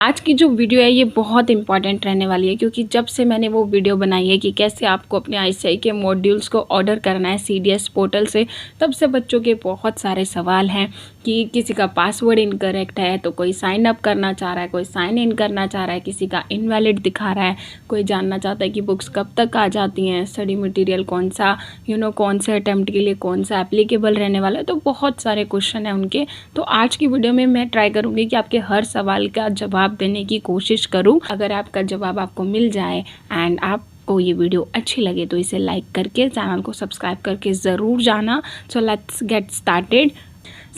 आज की जो वीडियो है ये बहुत इंपॉर्टेंट रहने वाली है, क्योंकि जब से मैंने वो वीडियो बनाई है कि कैसे आपको अपने आईसीआई के मॉड्यूल्स को ऑर्डर करना है सीडीएस पोर्टल से, तब से बच्चों के बहुत सारे सवाल हैं कि किसी का पासवर्ड इनकरेक्ट है तो कोई साइन अप करना चाह रहा है, कोई साइन इन करना चाह रहा है, किसी का इनवैलिड दिखा रहा है, कोई जानना चाहता है कि बुक्स कब तक आ जाती हैं, स्टडी मटेरियल कौन सा कौन से अटैम्प्ट के लिए कौन सा एप्लीकेबल रहने वाला है। तो बहुत सारे क्वेश्चन हैं उनके। तो आज की वीडियो में मैं ट्राई करूँगी कि आपके हर सवाल का जवाब देने की कोशिश करूं। अगर आपका जवाब आपको मिल जाए एंड आपको ये वीडियो अच्छी लगे तो इसे लाइक करके चैनल को सब्सक्राइब करके ज़रूर जाना। So let's get started.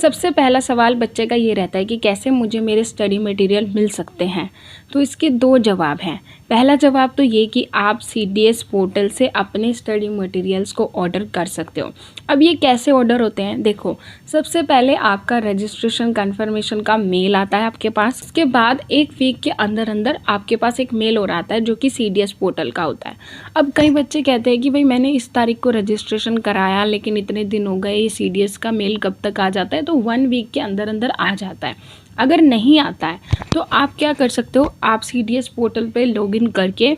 सबसे पहला सवाल बच्चे का ये रहता है कि कैसे मुझे मेरे स्टडी मटेरियल मिल सकते हैं। तो इसके दो जवाब हैं। पहला जवाब तो ये कि आप सीडीएस पोर्टल से अपने स्टडी मटेरियल्स को ऑर्डर कर सकते हो। अब ये कैसे ऑर्डर होते हैं, देखो सबसे पहले आपका रजिस्ट्रेशन कंफर्मेशन का मेल आता है आपके पास। इसके बाद एक वीक के अंदर अंदर आपके पास एक मेल और आता है जो कि सीडीएस पोर्टल का होता है। अब कई बच्चे कहते हैं कि भाई मैंने इस तारीख को रजिस्ट्रेशन कराया लेकिन इतने दिन हो गए, ये सीडीएस का मेल कब तक आ जाता है। तो 1 वीक के अंदर अंदर आ जाता है। अगर नहीं आता है तो आप क्या कर सकते हो, आप सीडीएस पोर्टल पे लॉगिन करके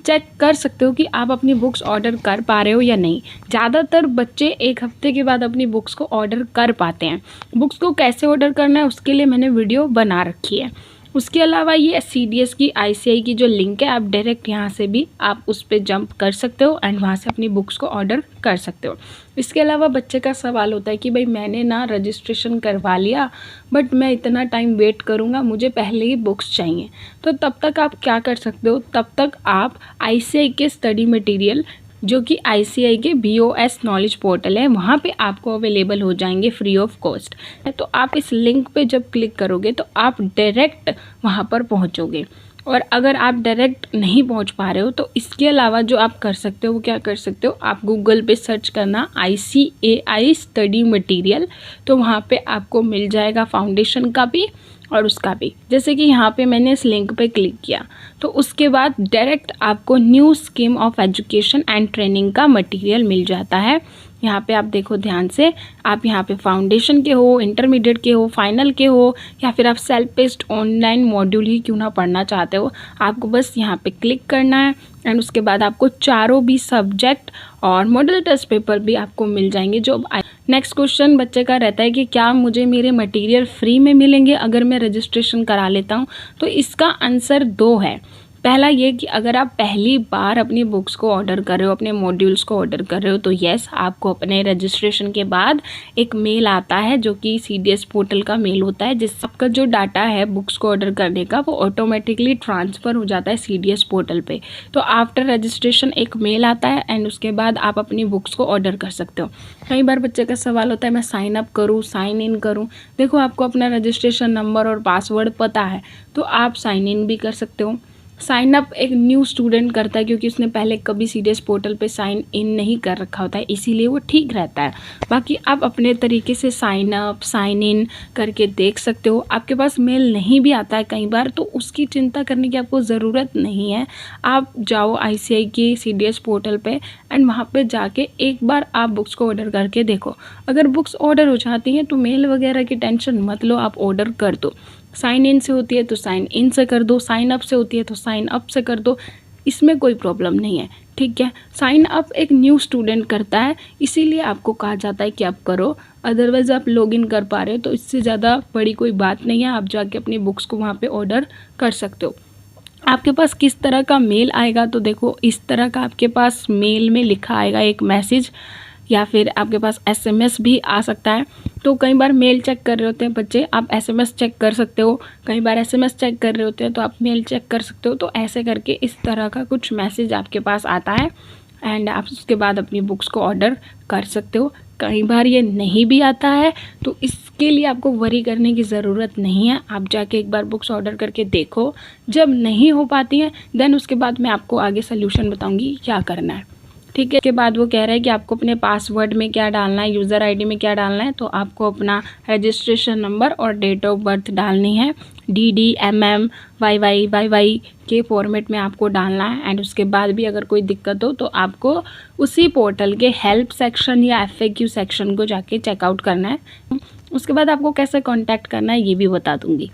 चेक कर सकते हो कि आप अपनी बुक्स ऑर्डर कर पा रहे हो या नहीं। ज़्यादातर बच्चे 1 हफ्ते के बाद अपनी बुक्स को ऑर्डर कर पाते हैं। बुक्स को कैसे ऑर्डर करना है उसके लिए मैंने वीडियो बना रखी है। उसके अलावा ये सीडीएस की आईसीआई की जो लिंक है, आप डायरेक्ट यहाँ से भी आप उस पर जंप कर सकते हो एंड वहाँ से अपनी बुक्स को ऑर्डर कर सकते हो। इसके अलावा बच्चे का सवाल होता है कि भाई मैंने ना रजिस्ट्रेशन करवा लिया बट मैं इतना टाइम वेट करूँगा, मुझे पहले ही बुक्स चाहिए। तो तब तक आप क्या कर सकते हो, तब तक आप आईसीआई के स्टडी मटेरियल जो कि आईसीआई के बीओएस नॉलेज पोर्टल है वहाँ पे आपको अवेलेबल हो जाएंगे फ्री ऑफ कॉस्ट। तो आप इस लिंक पे जब क्लिक करोगे तो आप डायरेक्ट वहाँ पर पहुँचोगे। और अगर आप डायरेक्ट नहीं पहुंच पा रहे हो तो इसके अलावा जो आप कर सकते हो वो क्या कर सकते हो, आप गूगल पे सर्च करना आईसीएआई स्टडी मटेरियल। तो वहाँ पे आपको मिल जाएगा फाउंडेशन का भी और उसका भी। जैसे कि यहाँ पे मैंने इस लिंक पे क्लिक किया तो उसके बाद डायरेक्ट आपको new scheme of education and training का मटेरियल मिल जाता है। यहाँ पे आप देखो ध्यान से, आप यहाँ पे फाउंडेशन के हो, इंटरमीडिएट के हो, फाइनल के हो या फिर आप सेल्फ बेस्ड ऑनलाइन मॉड्यूल ही क्यों ना पढ़ना चाहते हो, आपको बस यहाँ पे क्लिक करना है एंड उसके बाद आपको चारों भी सब्जेक्ट और मॉडल टेस्ट पेपर भी आपको मिल जाएंगे। जो नेक्स्ट क्वेश्चन बच्चे का रहता है कि क्या मुझे मेरे मटेरियल फ्री में मिलेंगे अगर मैं रजिस्ट्रेशन करा लेता हूँ। तो इसका आंसर 2 है। पहला ये कि अगर आप पहली बार अपनी बुक्स को ऑर्डर कर रहे हो, अपने मॉड्यूल्स को ऑर्डर कर रहे हो, तो येस आपको अपने रजिस्ट्रेशन के बाद एक मेल आता है जो कि सीडीएस पोर्टल का मेल होता है, जिससे आपका जो डाटा है बुक्स को ऑर्डर करने का वो ऑटोमेटिकली ट्रांसफ़र हो जाता है सीडीएस पोर्टल पे। तो आफ्टर रजिस्ट्रेशन एक मेल आता है एंड उसके बाद आप अपनी बुक्स को ऑर्डर कर सकते हो। कई बार बच्चे का सवाल होता है मैं साइन अप करूँ, साइन इन करूँ। देखो आपको अपना रजिस्ट्रेशन नंबर और पासवर्ड पता है तो आप साइन इन भी कर सकते हो। साइन अप एक न्यू स्टूडेंट करता है क्योंकि उसने पहले कभी सीडीएस पोर्टल पे साइन इन नहीं कर रखा होता है, इसीलिए वो ठीक रहता है। बाकी आप अपने तरीके से साइन अप साइन इन करके देख सकते हो। आपके पास मेल नहीं भी आता है कई बार तो उसकी चिंता करने की आपको ज़रूरत नहीं है। आप जाओ आईसीआई के सीडीएस पोर्टल पे एंड वहाँ पे जाके एक बार आप बुक्स को ऑर्डर करके देखो। अगर बुक्स ऑर्डर हो जाती हैं तो मेल वगैरह की टेंशन मत लो, आप ऑर्डर कर दो। साइन इन से होती है तो साइन इन से कर दो, साइन अप से होती है तो साइन अप से कर दो, इसमें कोई प्रॉब्लम नहीं है। ठीक है, साइन अप एक न्यू स्टूडेंट करता है इसीलिए आपको कहा जाता है कि आप करो, अदरवाइज़ आप लॉगिन कर पा रहे हो तो इससे ज़्यादा बड़ी कोई बात नहीं है। आप जाके अपनी बुक्स को वहाँ पे ऑर्डर कर सकते हो। आपके पास किस तरह का मेल आएगा, तो देखो इस तरह का आपके पास मेल में लिखा आएगा एक मैसेज, या फिर आपके पास एसएमएस भी आ सकता है। तो कई बार मेल चेक कर रहे होते हैं बच्चे, आप एसएमएस चेक कर सकते हो। कई बार एसएमएस चेक कर रहे होते हैं तो आप मेल चेक कर सकते हो। तो ऐसे करके इस तरह का कुछ मैसेज आपके पास आता है एंड आप उसके बाद अपनी बुक्स को ऑर्डर कर सकते हो। कई बार ये नहीं भी आता है तो इसके लिए आपको वरी करने की ज़रूरत नहीं है। आप जाके एक बार बुक्स ऑर्डर करके देखो, जब नहीं हो पाती हैं देन उसके बाद मैं आपको आगे सोल्यूशन बताऊँगी क्या करना है। ठीक है, इसके बाद वो कह रहा है कि आपको अपने पासवर्ड में क्या डालना है, यूज़र आईडी में क्या डालना है। तो आपको अपना रजिस्ट्रेशन नंबर और डेट ऑफ बर्थ डालनी है, DDMM YY के फॉर्मेट में आपको डालना है। एंड उसके बाद भी अगर कोई दिक्कत हो तो आपको उसी पोर्टल के हेल्प सेक्शन या FAQ सेक्शन को जाके चेकआउट करना है। उसके बाद आपको कैसे कॉन्टैक्ट करना है ये भी बता दूँगी।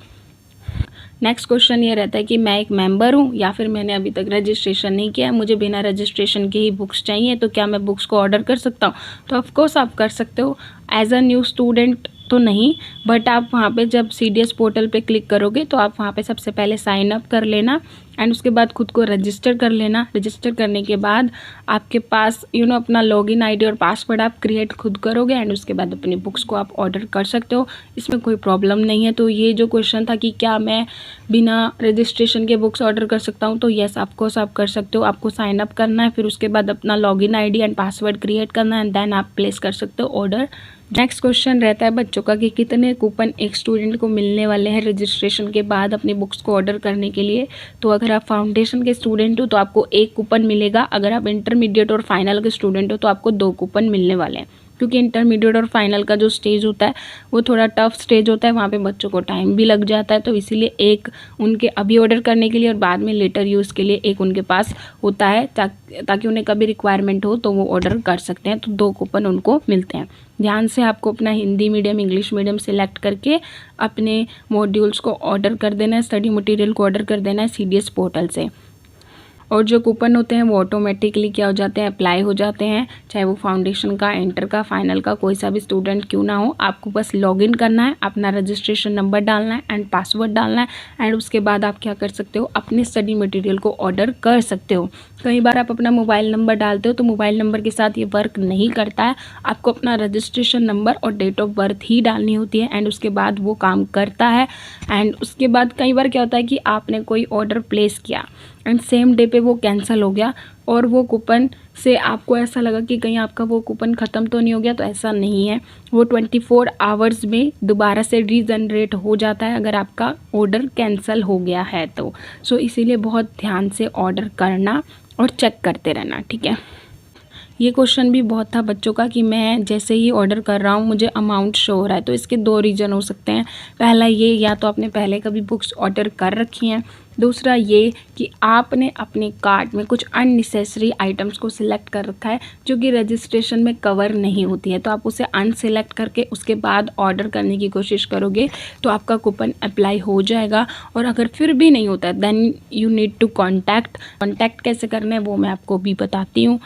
नेक्स्ट क्वेश्चन ये रहता है कि मैं एक मेंबर हूँ या फिर मैंने अभी तक रजिस्ट्रेशन नहीं किया है, मुझे बिना रजिस्ट्रेशन के ही बुक्स चाहिए, तो क्या मैं बुक्स को ऑर्डर कर सकता हूँ? तो ऑफकोर्स आप कर सकते हो। एज अ न्यू स्टूडेंट तो नहीं, बट आप वहाँ पे जब CDS पोर्टल पे क्लिक करोगे तो आप वहाँ पे सबसे पहले साइन अप कर लेना एंड उसके बाद खुद को रजिस्टर कर लेना। रजिस्टर करने के बाद आपके पास अपना लॉगिन आईडी और पासवर्ड आप क्रिएट खुद करोगे एंड उसके बाद अपनी बुक्स को आप ऑर्डर कर सकते हो। इसमें कोई प्रॉब्लम नहीं है। तो ये जो क्वेश्चन था कि क्या मैं बिना रजिस्ट्रेशन के बुक्स ऑर्डर कर सकता हूँ, तो येस ऑफकोर्स आप कर सकते हो। आपको साइन अप करना है, फिर उसके बाद अपना login ID and password create करना है एंड देन आप प्लेस कर सकते हो ऑर्डर। नेक्स्ट क्वेश्चन रहता है बच्चों का कि कितने कूपन एक स्टूडेंट को मिलने वाले हैं रजिस्ट्रेशन के बाद अपनी बुक्स को ऑर्डर करने के लिए। तो अगर आप फाउंडेशन के स्टूडेंट हो तो आपको 1 कूपन मिलेगा। अगर आप इंटरमीडिएट और फाइनल के स्टूडेंट हो तो आपको 2 कूपन मिलने वाले हैं, क्योंकि इंटरमीडिएट और फाइनल का जो स्टेज होता है वो थोड़ा टफ स्टेज होता है, वहाँ पे बच्चों को टाइम भी लग जाता है। तो इसीलिए एक उनके अभी ऑर्डर करने के लिए और बाद में लेटर यूज़ के लिए एक उनके पास होता है, ताकि उन्हें कभी रिक्वायरमेंट हो तो वो ऑर्डर कर सकते हैं। तो 2 कूपन उनको मिलते हैं। ध्यान से आपको अपना Hindi medium English medium select करके अपने मॉड्यूल्स को ऑर्डर कर देना है, स्टडी मटेरियल को ऑर्डर कर देना है CDS पोर्टल से। और जो कूपन होते हैं वो ऑटोमेटिकली क्या हो जाते हैं, अप्लाई हो जाते हैं, चाहे वो फाउंडेशन का, इंटर का, फाइनल का कोई सा भी स्टूडेंट क्यों ना हो। आपको बस लॉगिन करना है, अपना रजिस्ट्रेशन नंबर डालना है एंड पासवर्ड डालना है एंड उसके बाद आप क्या कर सकते हो, अपने स्टडी मटेरियल को ऑर्डर कर सकते हो। कई बार आप अपना मोबाइल नंबर डालते हो तो मोबाइल नंबर के साथ ये वर्क नहीं करता है। आपको अपना रजिस्ट्रेशन नंबर और डेट ऑफ बर्थ ही डालनी होती है एंड उसके बाद वो काम करता है। एंड उसके बाद कई बार क्या होता है कि आपने कोई ऑर्डर प्लेस किया एंड सेम डे पे वो कैंसिल हो गया और वो कूपन से आपको ऐसा लगा कि कहीं आपका वो कूपन ख़त्म तो नहीं हो गया, तो ऐसा नहीं है। वो 24 आवर्स में दोबारा से रीजनरेट हो जाता है अगर आपका ऑर्डर कैंसिल हो गया है तो। सो इसीलिए बहुत ध्यान से ऑर्डर करना और चेक करते रहना, ठीक है। ये क्वेश्चन भी बहुत था बच्चों का कि मैं जैसे ही ऑर्डर कर रहा हूँ मुझे अमाउंट शो हो रहा है। तो इसके 2 रीज़न हो सकते हैं। पहला ये, या तो आपने पहले कभी बुक्स ऑर्डर कर रखी हैं। दूसरा ये कि आपने अपने कार्ट में कुछ अननेसेसरी आइटम्स को सिलेक्ट कर रखा है जो कि रजिस्ट्रेशन में कवर नहीं होती है। तो आप उसे अनसिलेक्ट करके उसके बाद ऑर्डर करने की कोशिश करोगे तो आपका कूपन अप्लाई हो जाएगा। और अगर फिर भी नहीं होता then you need to contact कैसे करना है वो मैं आपको भी बताती हूँ।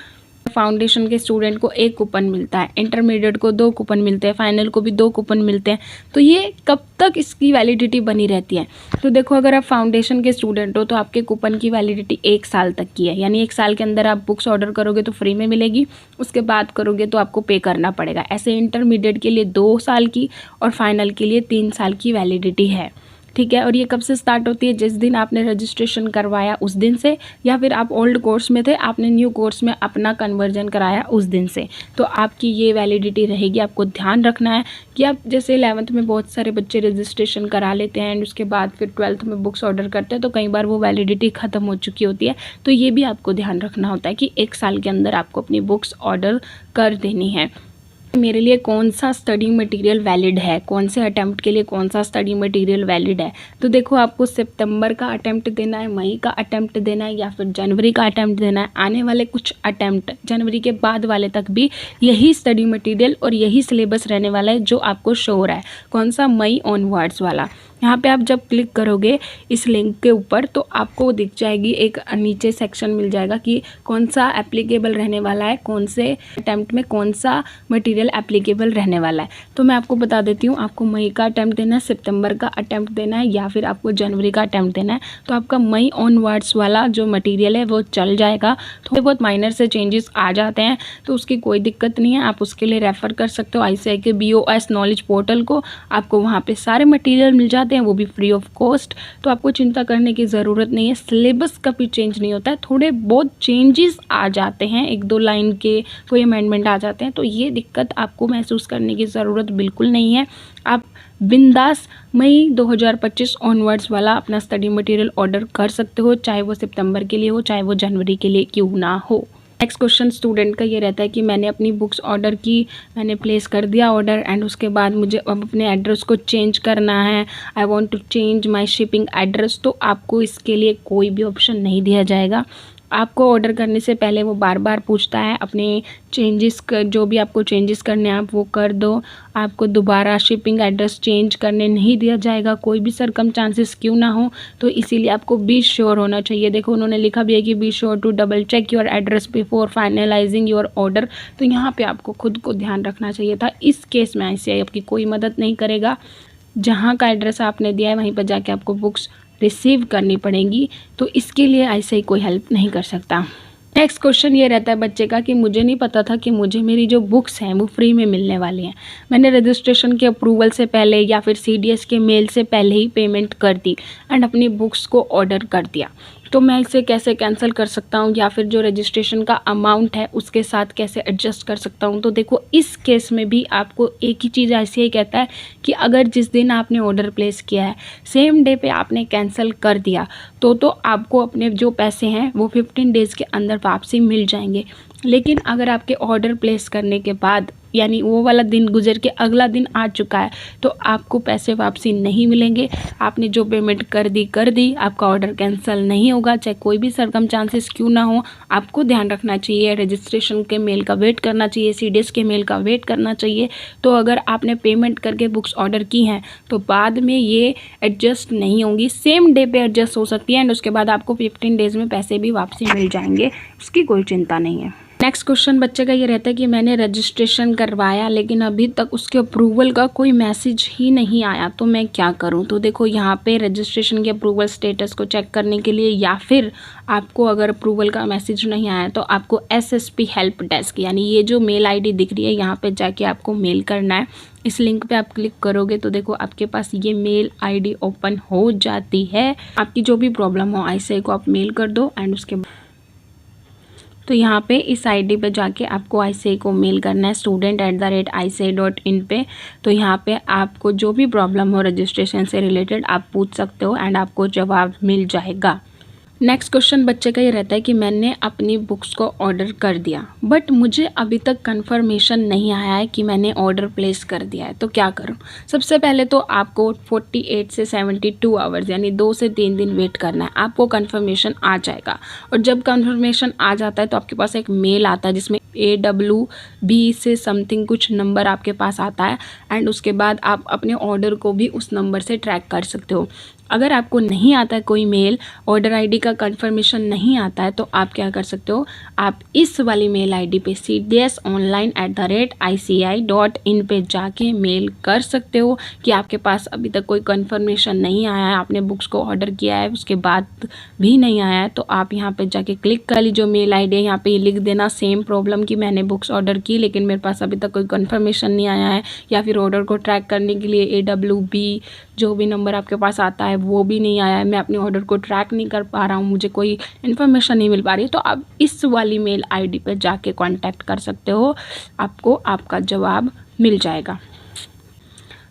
फाउंडेशन के स्टूडेंट को 1 कूपन मिलता है, इंटरमीडिएट को 2 कूपन मिलते हैं, फाइनल को भी 2 कूपन मिलते हैं। तो ये कब तक इसकी वैलिडिटी बनी रहती है? तो देखो, अगर आप फाउंडेशन के स्टूडेंट हो तो आपके कूपन की वैलिडिटी 1 साल तक की है, यानी 1 साल के अंदर आप बुक्स ऑर्डर करोगे तो फ्री में मिलेगी, उसके बाद करोगे तो आपको पे करना पड़ेगा। ऐसे इंटरमीडिएट के लिए 2 साल की और फाइनल के लिए 3 साल की वैलिडिटी है, ठीक है। और ये कब से स्टार्ट होती है? जिस दिन आपने रजिस्ट्रेशन करवाया उस दिन से, या फिर आप ओल्ड कोर्स में थे, आपने न्यू कोर्स में अपना कन्वर्जन कराया उस दिन से, तो आपकी ये वैलिडिटी रहेगी। आपको ध्यान रखना है कि आप जैसे 11th में बहुत सारे बच्चे रजिस्ट्रेशन करा लेते हैं एंड उसके बाद फिर 12th में बुक्स ऑर्डर करते हैं, तो कई बार वो वैलिडिटी ख़त्म हो चुकी होती है। तो ये भी आपको ध्यान रखना होता है कि 1 साल के अंदर आपको अपनी बुक्स ऑर्डर कर देनी है। मेरे लिए कौन सा स्टडी मटेरियल वैलिड है, कौन से अटेम्प्ट के लिए कौन सा स्टडी मटेरियल वैलिड है? तो देखो, आपको सितंबर का अटेम्प्ट देना है, मई का अटेम्प्ट देना है या फिर जनवरी का अटेम्प्ट देना है। आने वाले कुछ अटेम्प्ट जनवरी के बाद वाले तक भी यही स्टडी मटेरियल और यही सिलेबस रहने वाला है जो आपको शो हो रहा है। कौन सा? मई ऑनवर्ड्स वाला। यहाँ पे आप जब क्लिक करोगे इस लिंक के ऊपर तो आपको दिख जाएगी, एक नीचे सेक्शन मिल जाएगा कि कौन सा एप्लीकेबल रहने वाला है, कौन से अटेम्प्ट में कौन सा मटेरियल एप्लीकेबल रहने वाला है। तो मैं आपको बता देती हूँ, आपको मई का अटेम्प्ट देना है, सितंबर का अटेम्प्ट देना है या फिर आपको जनवरी का अटेम्प्ट देना है। तो आपका मई ऑनवर्ड्स वाला जो मटीरियल है वो चल जाएगा। थोड़े बहुत माइनर से चेंजेस आ जाते हैं तो उसकी कोई दिक्कत नहीं है, आप उसके लिए रेफ़र कर सकते हो ICAI के BOS नॉलेज पोर्टल को। आपको वहाँ पर सारे मटीरियल मिल जाते हैं, वो भी फ्री ऑफ कॉस्ट। तो आपको चिंता करने की ज़रूरत नहीं है। सिलेबस का भी चेंज नहीं होता है, थोड़े बहुत चेंजेस आ जाते हैं, 1-2 लाइन के कोई अमेंडमेंट आ जाते हैं, तो ये दिक्कत आपको महसूस करने की ज़रूरत बिल्कुल नहीं है। आप बिंदास मई 2025 ऑनवर्ड्स वाला अपना स्टडी मटेरियल ऑर्डर कर सकते हो, चाहे वो सितंबर के लिए हो चाहे वो जनवरी के लिए क्यों ना हो। नेक्स्ट क्वेश्चन स्टूडेंट का ये रहता है कि मैंने अपनी बुक्स ऑर्डर की, मैंने प्लेस कर दिया ऑर्डर एंड उसके बाद मुझे अब अपने एड्रेस को चेंज करना है, I want to change my shipping address. तो आपको इसके लिए कोई भी ऑप्शन नहीं दिया जाएगा। आपको ऑर्डर करने से पहले वो बार बार पूछता है अपने चेंजेस जो भी आपको चेंजेस करने हैं आप वो कर दो। आपको दोबारा शिपिंग एड्रेस चेंज करने नहीं दिया जाएगा, कोई भी सरकमस्टांसेस क्यों ना हो। तो इसीलिए आपको बी श्योर होना चाहिए। देखो उन्होंने लिखा भी है कि be sure to double check your address before finalising your order. तो यहाँ पे आपको खुद को ध्यान रखना चाहिए था। इस केस में ICI आपकी कोई मदद नहीं करेगा। जहाँ का एड्रेस आपने दिया है वहीं पर जाके आपको बुक्स रिसीव करनी पड़ेंगी। तो इसके लिए ICI कोई हेल्प नहीं कर सकता। नेक्स्ट क्वेश्चन ये रहता है बच्चे का कि मुझे नहीं पता था कि मुझे मेरी जो बुक्स हैं वो फ्री में मिलने वाली हैं। मैंने रजिस्ट्रेशन के अप्रूवल से पहले या फिर CDS के मेल से पहले ही पेमेंट कर दी एंड अपनी बुक्स को ऑर्डर कर दिया। तो मैं इसे कैसे कैंसिल कर सकता हूँ या फिर जो रजिस्ट्रेशन का अमाउंट है उसके साथ कैसे एडजस्ट कर सकता हूँ। तो देखो इस केस में भी आपको एक ही चीज़ ICI कहता है कि अगर जिस दिन आपने ऑर्डर प्लेस किया है सेम डे पे आपने कैंसिल कर दिया तो आपको अपने जो पैसे हैं वो 15 डेज़ के अंदर वापसी मिल जाएंगे। लेकिन अगर आपके ऑर्डर प्लेस करने के बाद यानी वो वाला दिन गुजर के अगला दिन आ चुका है तो आपको पैसे वापसी नहीं मिलेंगे। आपने जो पेमेंट कर दी, आपका ऑर्डर कैंसिल नहीं होगा, चाहे कोई भी सरकमस्टांसेस क्यों ना हो। आपको ध्यान रखना चाहिए, रजिस्ट्रेशन के मेल का वेट करना चाहिए, CDS के मेल का वेट करना चाहिए। तो अगर आपने पेमेंट करके बुक्स ऑर्डर की हैं तो बाद में ये एडजस्ट नहीं होंगी, सेम डे पे एडजस्ट हो सकती है एंड उसके बाद आपको 15 डेज़ में पैसे भी वापसी मिल जाएंगे, उसकी कोई चिंता नहीं है। नेक्स्ट क्वेश्चन बच्चे का ये रहता है कि मैंने रजिस्ट्रेशन करवाया लेकिन अभी तक उसके अप्रूवल का कोई मैसेज ही नहीं आया, तो मैं क्या करूं। तो देखो यहाँ पे रजिस्ट्रेशन के अप्रूवल स्टेटस को चेक करने के लिए या फिर आपको अगर अप्रूवल का मैसेज नहीं आया तो आपको SSP हेल्प डेस्क यानी ये जो मेल ID दिख रही है यहाँ पे जाके आपको मेल करना है। इस लिंक पे आप क्लिक करोगे तो देखो आपके पास ये मेल ID ओपन हो जाती है। आपकी जो भी प्रॉब्लम हो ICI को आप मेल कर दो एंड उसके तो यहाँ पे इस ID पे जाके आपको ICI को मेल करना है student@ici.in पे। तो यहाँ पे आपको जो भी प्रॉब्लम हो रजिस्ट्रेशन से रिलेटेड आप पूछ सकते हो एंड आपको जवाब मिल जाएगा। नेक्स्ट क्वेश्चन बच्चे का ये रहता है कि मैंने अपनी बुक्स को ऑर्डर कर दिया बट मुझे अभी तक कंफर्मेशन नहीं आया है कि मैंने ऑर्डर प्लेस कर दिया है, तो क्या करूं। सबसे पहले तो आपको 48 से 72 आवर्स यानी 2 से 3 दिन वेट करना है, आपको कंफर्मेशन आ जाएगा। और जब कंफर्मेशन आ जाता है तो आपके पास एक मेल आता है जिसमें AWB से समथिंग कुछ नंबर आपके पास आता है एंड उसके बाद आप अपने ऑर्डर को भी उस नंबर से ट्रैक कर सकते हो। अगर आपको नहीं आता है कोई मेल, ऑर्डर ID का कंफर्मेशन नहीं आता है तो आप क्या कर सकते हो, आप इस वाली मेल ID पे cdsonline@ici.in पे जाके मेल कर सकते हो कि आपके पास अभी तक कोई कंफर्मेशन नहीं आया है, आपने बुक्स को ऑर्डर किया है उसके बाद भी नहीं आया है। तो आप यहाँ पे जाके क्लिक कर ली जो मेल ID है यहाँ पे लिख देना सेम प्रॉब्लम कि मैंने बुक्स ऑर्डर की लेकिन मेरे पास अभी तक कोई कंफर्मेशन नहीं आया है, या फिर ऑर्डर को ट्रैक करने के लिए AWB जो भी नंबर आपके पास आता है वो भी नहीं आया है, मैं अपने ऑर्डर को ट्रैक नहीं कर पा रहा हूँ, मुझे कोई इन्फॉर्मेशन नहीं मिल पा रही है। तो आप इस वाली मेल ID पर जाके कांटेक्ट कर सकते हो, आपको आपका जवाब मिल जाएगा।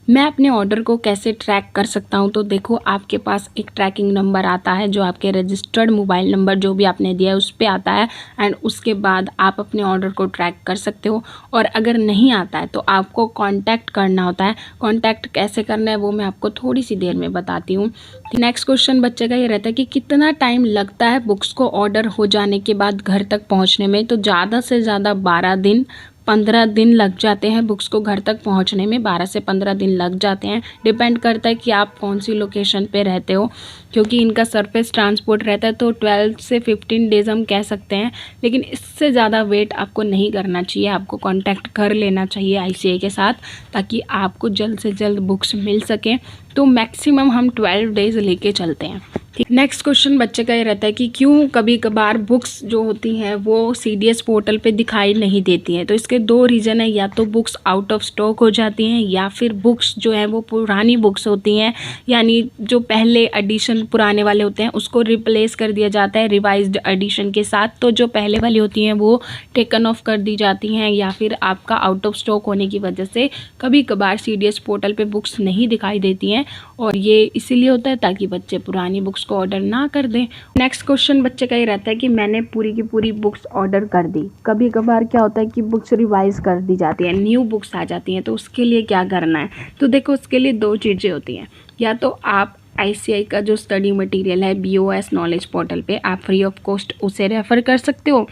मैं अपने ऑर्डर को कैसे ट्रैक कर सकता हूं, तो देखो आपके पास एक ट्रैकिंग नंबर आता है जो आपके रजिस्टर्ड मोबाइल नंबर जो भी आपने दिया है उस पर आता है एंड उसके बाद आप अपने ऑर्डर को ट्रैक कर सकते हो। और अगर नहीं आता है तो आपको कांटेक्ट करना होता है। कांटेक्ट कैसे करना है वो मैं आपको थोड़ी सी देर में बताती हूँ। नेक्स्ट क्वेश्चन बच्चे का ये रहता है कि कितना टाइम लगता है बुक्स को ऑर्डर हो जाने के बाद घर तक पहुँचने में। तो ज़्यादा से ज़्यादा 12 दिन 15 दिन लग जाते हैं बुक्स को घर तक पहुंचने में, 12 से 15 दिन लग जाते हैं। डिपेंड करता है कि आप कौन सी लोकेशन पे रहते हो, क्योंकि इनका सरफेस ट्रांसपोर्ट रहता है तो 12 से 15 डेज़ हम कह सकते हैं, लेकिन इससे ज़्यादा वेट आपको नहीं करना चाहिए। आपको कांटेक्ट कर लेना चाहिए ICI के साथ ताकि आपको जल्द से जल्द बुक्स मिल सकें। तो मैक्सिमम हम 12 डेज़ लेके चलते हैं। ठीक, नेक्स्ट क्वेश्चन बच्चे का ये रहता है कि क्यों कभी कभार बुक्स जो होती हैं वो CDS पोर्टल पे दिखाई नहीं देती हैं। तो इसके 2 रीज़न है, या तो बुक्स आउट ऑफ स्टॉक हो जाती हैं या फिर बुक्स जो हैं वो पुरानी बुक्स होती हैं, यानी जो पहले एडिशन पुराने वाले होते हैं उसको रिप्लेस कर दिया जाता है रिवाइज्ड एडिशन के साथ। तो जो पहले वाली होती हैं वो टेकन ऑफ कर दी जाती हैं, या फिर आपका आउट ऑफ स्टॉक होने की वजह से कभी कभार CDS पोर्टल पे बुक्स नहीं दिखाई देती हैं। और ये इसीलिए होता है ताकि बच्चे पुरानी बुक्स को ऑर्डर ना कर दें। नेक्स्ट क्वेश्चन बच्चे का ये रहता है कि मैंने पूरी की पूरी बुक्स ऑर्डर कर दी, कभी कभार क्या होता है कि बुक्स रिवाइज कर दी जाती है, न्यू बुक्स आ जाती हैं, तो उसके लिए क्या करना है। तो देखो उसके लिए 2 चीज़ें होती हैं, या तो आप आईसीआई का जो स्टडी मटेरियल है BOS नॉलेज पोर्टल पे, आप फ्री ऑफ कॉस्ट उसे रेफ़र कर सकते हो।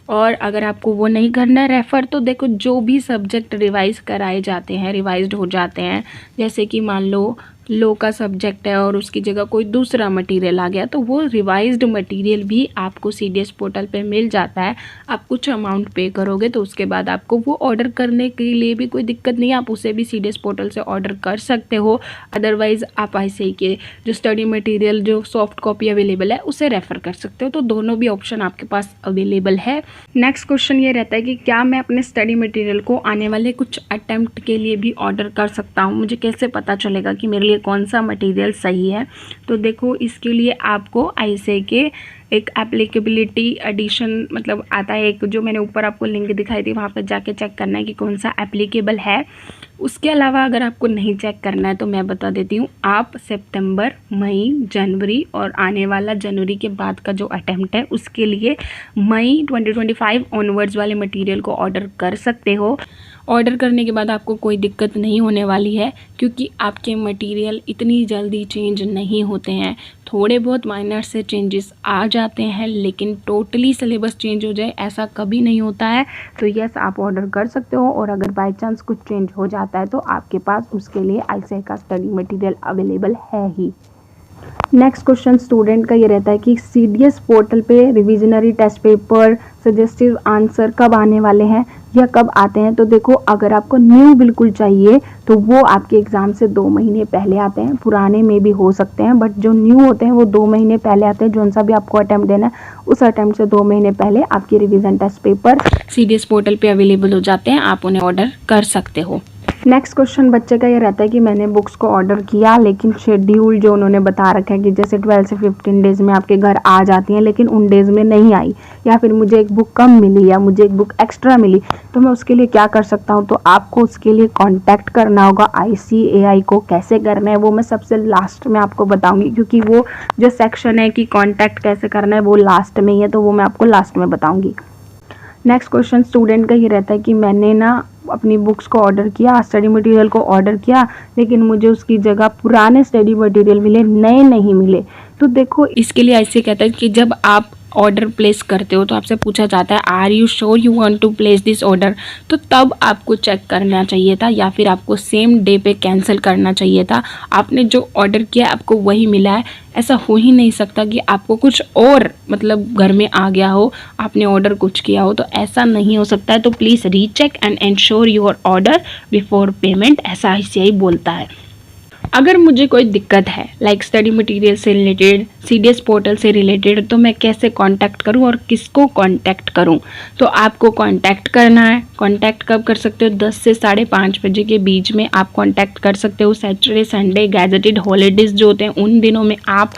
और अगर आपको वो नहीं करना है रेफ़र, तो देखो जो भी सब्जेक्ट रिवाइज़ कराए जाते हैं, रिवाइज्ड हो जाते हैं, जैसे कि मान लो लो का सब्जेक्ट है और उसकी जगह कोई दूसरा मटेरियल आ गया, तो वो रिवाइज्ड मटेरियल भी आपको CDS पोर्टल पे मिल जाता है। आप कुछ अमाउंट पे करोगे तो उसके बाद आपको वो ऑर्डर करने के लिए भी कोई दिक्कत नहीं है, आप उसे भी CDS पोर्टल से ऑर्डर कर सकते हो। अदरवाइज़ आप ICI के जो स्टडी मटेरियल जो सॉफ्ट कॉपी अवेलेबल है उसे रेफ़र कर सकते हो। तो दोनों भी ऑप्शन आपके पास अवेलेबल है। नेक्स्ट क्वेश्चन ये रहता है कि क्या मैं अपने स्टडी मटेरियल को आने वाले कुछ अटेम्प्ट के लिए भी ऑर्डर कर सकता हूँ? मुझे कैसे पता चलेगा कि मेरे लिए कौन सा मटेरियल सही है? तो देखो, इसके लिए आपको ICI के एक एप्लीकेबिलिटी एडिशन मतलब आता है, एक जो मैंने ऊपर आपको लिंक दिखाई थी, वहाँ पर जाके चेक करना है कि कौन सा एप्लीकेबल है। उसके अलावा अगर आपको नहीं चेक करना है तो मैं बता देती हूँ, आप सितंबर, मई, जनवरी और आने वाला जनवरी के बाद का जो अटेम्प्ट है उसके लिए मई 2025 ऑनवर्ड्स वाले मटेरियल को ऑर्डर कर सकते हो। ऑर्डर करने के बाद आपको कोई दिक्कत नहीं होने वाली है, क्योंकि आपके मटेरियल इतनी जल्दी चेंज नहीं होते हैं। थोड़े बहुत माइनर से चेंजेस आ जाते हैं, लेकिन टोटली सिलेबस चेंज हो जाए ऐसा कभी नहीं होता है। तो यस, आप ऑर्डर कर सकते हो, और अगर बाय चांस कुछ चेंज हो जाता है तो आपके पास उसके लिए ICI का स्टडी मटेरियल अवेलेबल है ही। नेक्स्ट क्वेश्चन स्टूडेंट का ये रहता है कि CDS पोर्टल पे revisionary test paper, suggestive answer कब आने वाले हैं या कब आते हैं? तो देखो, अगर आपको न्यू बिल्कुल चाहिए तो वो आपके एग्ज़ाम से 2 महीने पहले आते हैं, पुराने में भी हो सकते हैं, बट जो न्यू होते हैं वो 2 महीने पहले आते हैं। जो सा भी आपको अटैम्प्ट देना है उस अटैम्प्ट से 2 महीने पहले आपके revision test paper CDS portal पे अवेलेबल हो जाते हैं, आप उन्हें ऑर्डर कर सकते हो। नेक्स्ट क्वेश्चन बच्चे का ये रहता है कि मैंने बुक्स को ऑर्डर किया, लेकिन शेड्यूल जो उन्होंने बता रखा है कि जैसे 12 से 15 डेज़ में आपके घर आ जाती हैं, लेकिन उन डेज़ में नहीं आई, या फिर मुझे एक बुक कम मिली या मुझे एक बुक एक्स्ट्रा मिली, तो मैं उसके लिए क्या कर सकता हूँ? तो आपको उसके लिए कांटेक्ट करना होगा ICAI को। कैसे करना है वो मैं सबसे लास्ट में आपको बताऊँगी, क्योंकि वो जो सेक्शन है कि कांटेक्ट कैसे करना है वो लास्ट में ही है, तो वो मैं आपको लास्ट में बताऊँगी। नेक्स्ट क्वेश्चन स्टूडेंट का ये रहता है कि मैंने ना अपनी बुक्स को ऑर्डर किया, स्टडी मटेरियल को ऑर्डर किया, लेकिन मुझे उसकी जगह पुराने स्टडी मटेरियल मिले, नए नहीं मिले। तो देखो, इसके लिए ऐसे कहता है कि जब आप ऑर्डर प्लेस करते हो तो आपसे पूछा जाता है are you sure you want to place this order, तो तब आपको चेक करना चाहिए था, या फिर आपको सेम डे पे कैंसिल करना चाहिए था। आपने जो ऑर्डर किया आपको वही मिला है, ऐसा हो ही नहीं सकता कि आपको कुछ और मतलब घर में आ गया हो, आपने ऑर्डर कुछ किया हो, तो ऐसा नहीं हो सकता है। तो please recheck and ensure your order before payment, ऐसा ICAI बोलता है। अगर मुझे कोई दिक्कत है लाइक स्टडी मटेरियल से रिलेटेड, CDS पोर्टल से रिलेटेड, तो मैं कैसे कांटेक्ट करूं और किसको कांटेक्ट करूं? तो आपको कांटेक्ट करना है। कांटेक्ट कब कर सकते हो? 10 से 5:30 बजे के बीच में आप कांटेक्ट कर सकते हो। सैटरडे, संडे, गैजेटेड हॉलीडेज जो होते हैं उन दिनों में आप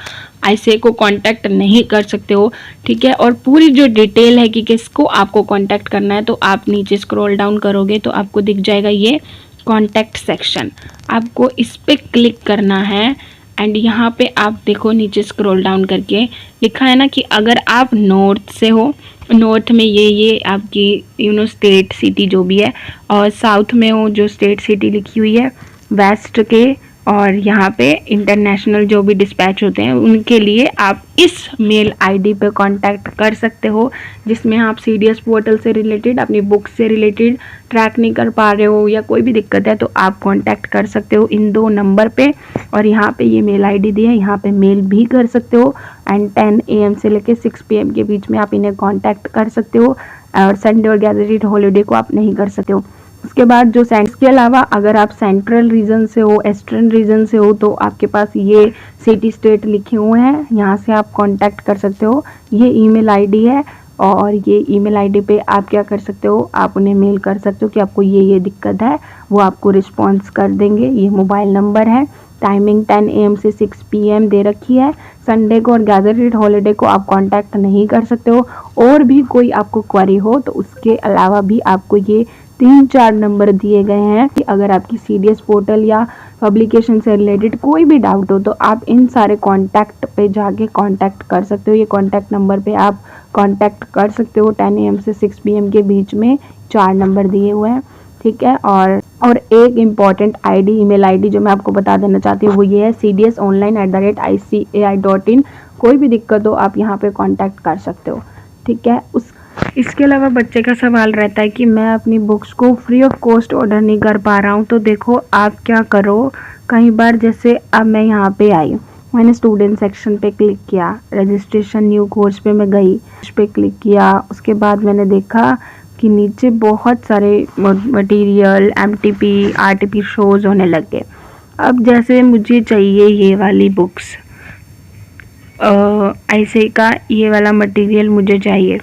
ICAI को कांटेक्ट नहीं कर सकते हो, ठीक है। और पूरी जो डिटेल है कि किसको आपको कांटेक्ट करना है, तो आप नीचे स्क्रॉल डाउन करोगे तो आपको दिख जाएगा ये कॉन्टैक्ट सेक्शन। आपको इस पर क्लिक करना है एंड यहाँ पे आप देखो नीचे स्क्रॉल डाउन करके लिखा है ना कि अगर आप नॉर्थ से हो, नॉर्थ में ये आपकी स्टेट सिटी जो भी है, और साउथ में हो जो स्टेट सिटी लिखी हुई है, वेस्ट के और यहाँ पे इंटरनेशनल जो भी डिस्पैच होते हैं उनके लिए आप इस मेल आईडी पे कांटेक्ट कर सकते हो, जिसमें आप CDS पोर्टल से रिलेटेड, अपनी बुक से रिलेटेड ट्रैक नहीं कर पा रहे हो या कोई भी दिक्कत है तो आप कांटेक्ट कर सकते हो इन 2 नंबर पे। और यहाँ पे ये मेल आईडी दी है, यहाँ पे मेल भी कर सकते हो एंड 10 AM से लेकर 6 PM के बीच में आप इन्हें कॉन्टैक्ट कर सकते हो। और संडे और गैजेटेड हॉलीडे को आप नहीं कर सकते हो। उसके बाद जो इसके अलावा अगर आप सेंट्रल रीजन से हो, ईस्टर्न रीजन से हो, तो आपके पास ये सिटी स्टेट लिखे हुए हैं, यहाँ से आप कांटेक्ट कर सकते हो। ये ईमेल आईडी है और ये ईमेल आईडी पे आप क्या कर सकते हो, आप उन्हें मेल कर सकते हो कि आपको ये दिक्कत है, वो आपको रिस्पॉन्स कर देंगे। ये मोबाइल नंबर है। टाइमिंग 10 AM से 6 PM दे रखी है। संडे को और गैजेटेड हॉलीडे को आप कांटेक्ट नहीं कर सकते हो। और भी कोई आपको क्वेरी हो तो उसके अलावा भी आपको ये 3-4 नंबर दिए गए हैं कि अगर आपकी CDS पोर्टल या पब्लिकेशन से रिलेटेड कोई भी डाउट हो तो आप इन सारे कांटेक्ट पे जाके कांटेक्ट कर सकते हो। ये कांटेक्ट नंबर पे आप कांटेक्ट कर सकते हो 10 AM से 6 PM के बीच में। 4 नंबर दिए हुए हैं। ठीक है। और एक इम्पॉर्टेंट आईडी, ईमेल आईडी जो मैं आपको बता देना चाहती हूँ वो ये है cdsonline@ica.in। कोई भी दिक्कत हो आप यहाँ पे कांटेक्ट कर सकते हो, ठीक है। इसके अलावा बच्चे का सवाल रहता है कि मैं अपनी बुक्स को फ्री ऑफ कॉस्ट ऑर्डर नहीं कर पा रहा हूँ, तो देखो आप क्या करो, कई बार जैसे अब मैं यहाँ पे आई, मैंने स्टूडेंट सेक्शन पे क्लिक किया, रजिस्ट्रेशन न्यू कोर्स पे मैं गई, उस पर क्लिक किया, उसके बाद मैंने देखा कि नीचे बहुत सारे मटेरियल एमटीपी आरटीपी शोज होने लग गए। अब जैसे मुझे चाहिए ये वाली बुक्स, ऐसे का ये वाला मटेरियल मुझे चाहिए,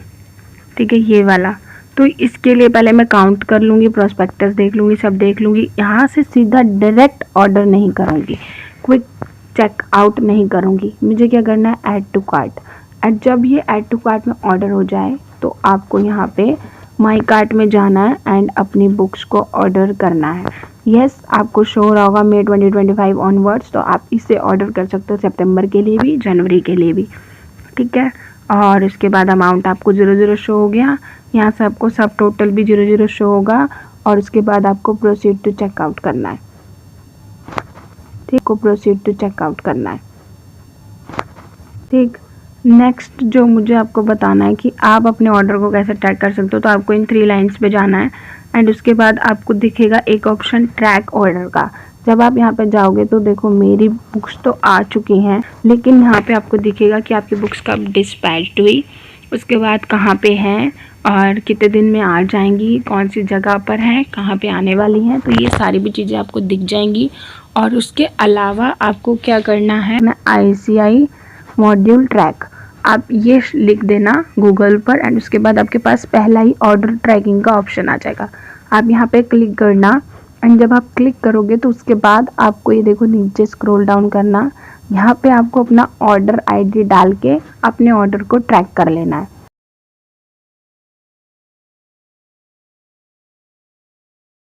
ठीक है, ये वाला। तो इसके लिए पहले मैं काउंट कर लूँगी, प्रोस्पेक्टस देख लूँगी, सब देख लूँगी, यहाँ से सीधा डायरेक्ट ऑर्डर नहीं करूँगी, क्विक चेकआउट नहीं करूँगी, मुझे क्या करना है, ऐड टू कार्ट। एंड जब ये ऐड टू कार्ट में ऑर्डर हो जाए तो आपको यहाँ पे माई कार्ट में जाना है एंड अपनी बुक्स को ऑर्डर करना है। यस, आपको शो हो रहा होगा May 2025 ऑनवर्ड्स, तो आप इससे ऑर्डर कर सकते हो सितंबर के लिए भी, जनवरी के लिए भी, ठीक है। और उसके बाद अमाउंट आपको 00 शो हो गया, यहाँ से आपको सब टोटल भी 00 शो होगा, और उसके बाद आपको प्रोसीड टू चेकआउट करना है, ठीक को प्रोसीड टू चेकआउट करना है, ठीक। नेक्स्ट जो मुझे आपको बताना है कि आप अपने ऑर्डर को कैसे ट्रैक कर सकते हो, तो आपको इन 3 लाइन्स पे जाना है एंड उसके बाद आपको दिखेगा एक ऑप्शन ट्रैक ऑर्डर का। जब आप यहाँ पे जाओगे तो देखो मेरी बुक्स तो आ चुकी हैं, लेकिन यहाँ पे आपको दिखेगा कि आपकी बुक्स कब डिस्पैच हुई, उसके बाद कहाँ पे हैं और कितने दिन में आ जाएंगी, कौन सी जगह पर हैं, कहाँ पे आने वाली हैं, तो ये सारी भी चीज़ें आपको दिख जाएंगी। और उसके अलावा आपको क्या करना है, ICI मॉड्यूल ट्रैक, आप ये लिख देना गूगल पर एंड उसके बाद आपके पास पहला ही ऑर्डर ट्रैकिंग का ऑप्शन आ जाएगा। आप यहाँ पे क्लिक करना एंड जब आप क्लिक करोगे तो उसके बाद आपको ये देखो नीचे स्क्रॉल डाउन करना, यहाँ पे आपको अपना ऑर्डर आईडी डाल के अपने ऑर्डर को ट्रैक कर लेना है।